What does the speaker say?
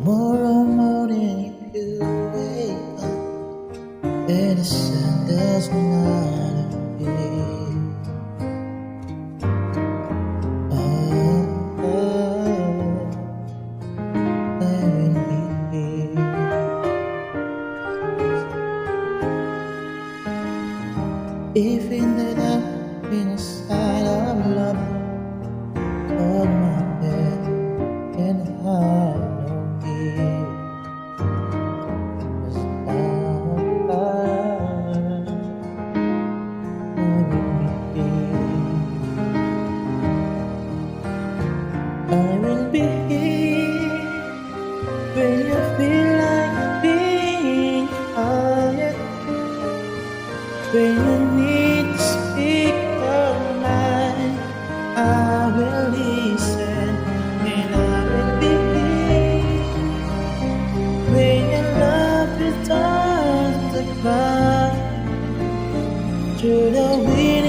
Tomorrow morning you wake up and the sun does not appear. I will be here. Even that I've been inside of love, hold my head and hide no fear. 'Cause I will be here. I will be here when you feel like being quiet, when you need to speak your mind. I will listen and I will be here when your love returns to cry through the wind.